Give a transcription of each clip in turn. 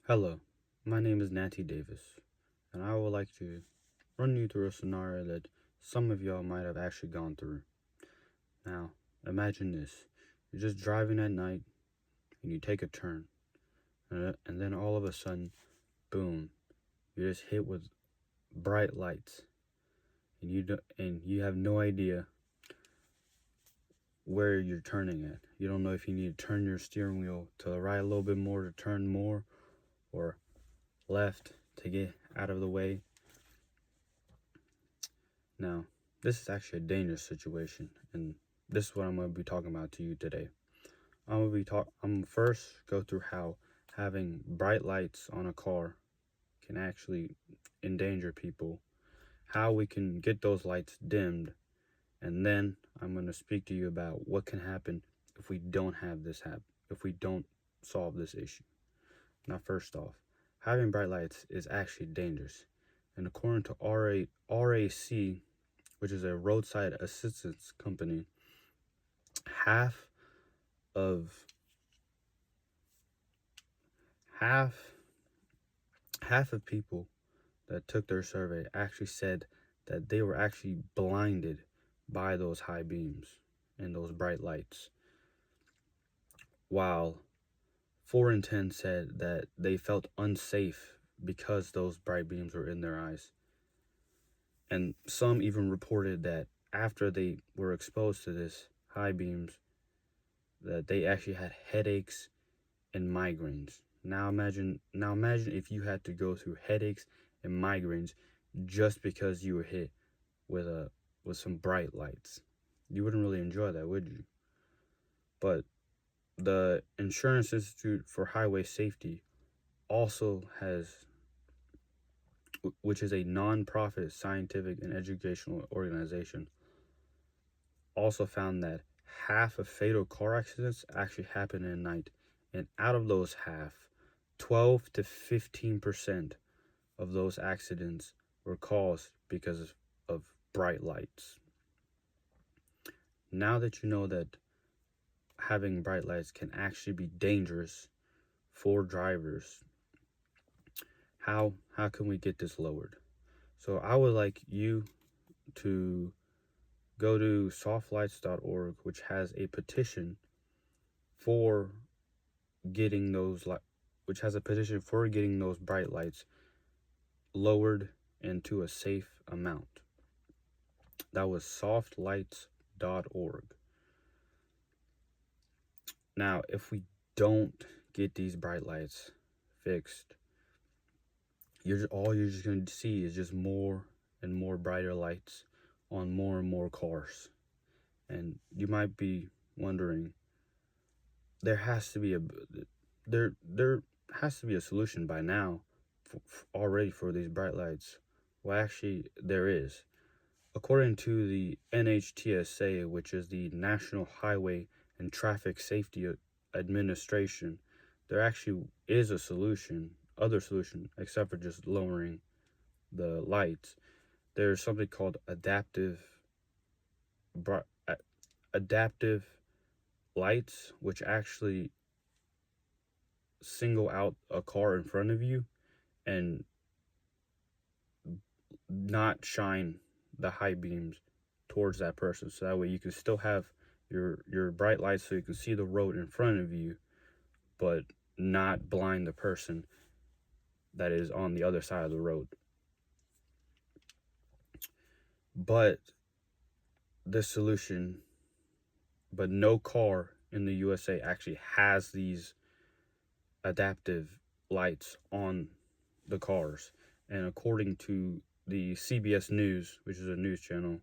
Hello, my name is Natty Davis, and I would like to run you through a scenario that some of y'all might have actually gone through. Now, imagine this. You're just driving at night and you take a turn, and then all of a sudden, boom, you're just hit with bright lights, and you have no idea where you're turning at. You don't know if you need to turn your steering wheel to the right a little bit more to turn more, or left to get out of the way. Now, this is actually a dangerous situation, and this is what I'm going to be talking about to you today. I'm gonna first go through how having bright lights on a car can actually endanger people, how we can get those lights dimmed, and then I'm going to speak to you about what can happen if we don't have this happen, if we don't solve this issue. Now, first off, having bright lights is actually dangerous, and according to RAC, which is a roadside assistance company, half of half half of people that took their survey actually said that they were actually blinded by those high beams and those bright lights, while 4 in 10 said that they felt unsafe because those bright beams were in their eyes. And some even reported that after they were exposed to this high beams, that they actually had headaches and migraines. Now imagine if you had to go through headaches and migraines just because you were hit with some bright lights. You wouldn't really enjoy that, would you? But the Insurance Institute for Highway Safety also has, which is a non-profit scientific and educational organization, also found that half of fatal car accidents actually happen at night, and out of those half, 12 to 15% of those accidents were caused because of bright lights. Now that you know that having bright lights can actually be dangerous for drivers, how can we get this lowered? So I would like you to go to softlights.org, which has a petition for getting those which has a petition for getting those bright lights lowered into a safe amount. That was softlights.org. Now, if we don't get these bright lights fixed, all you're just going to see is just more and more brighter lights on more and more cars. And you might be wondering, there has to be a there has to be a solution by now already for these bright lights. Well, actually, there is. According to the NHTSA, which is the National Highway and Traffic Safety Administration, there actually is a solution, other solution, except for just lowering the lights. There's something called adaptive lights, which actually single out a car in front of you and not shine the high beams towards that person, so that way you can still have your bright lights so you can see the road in front of you, but not blind the person that is on the other side of the road. But this solution, but no car in the USA actually has these adaptive lights on the cars. And according to the CBS News, which is a news channel,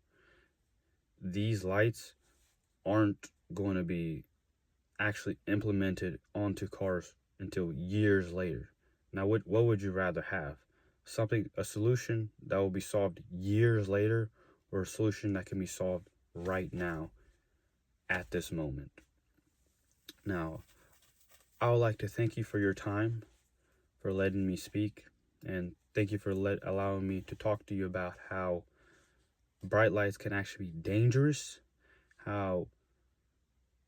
these lights aren't going to be actually implemented onto cars until years later. Now, what would you rather have? A solution that will be solved years later, or a solution that can be solved right now at this moment? Now, I would like to thank you for your time, for letting me speak, and thank you for allowing me to talk to you about how bright lights can actually be dangerous, how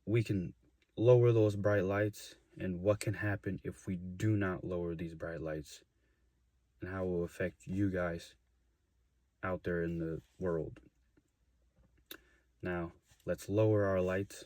we can lower those bright lights and what can happen if we do not lower these bright lights, and how it will affect you guys out there in the world. Now, let's lower our lights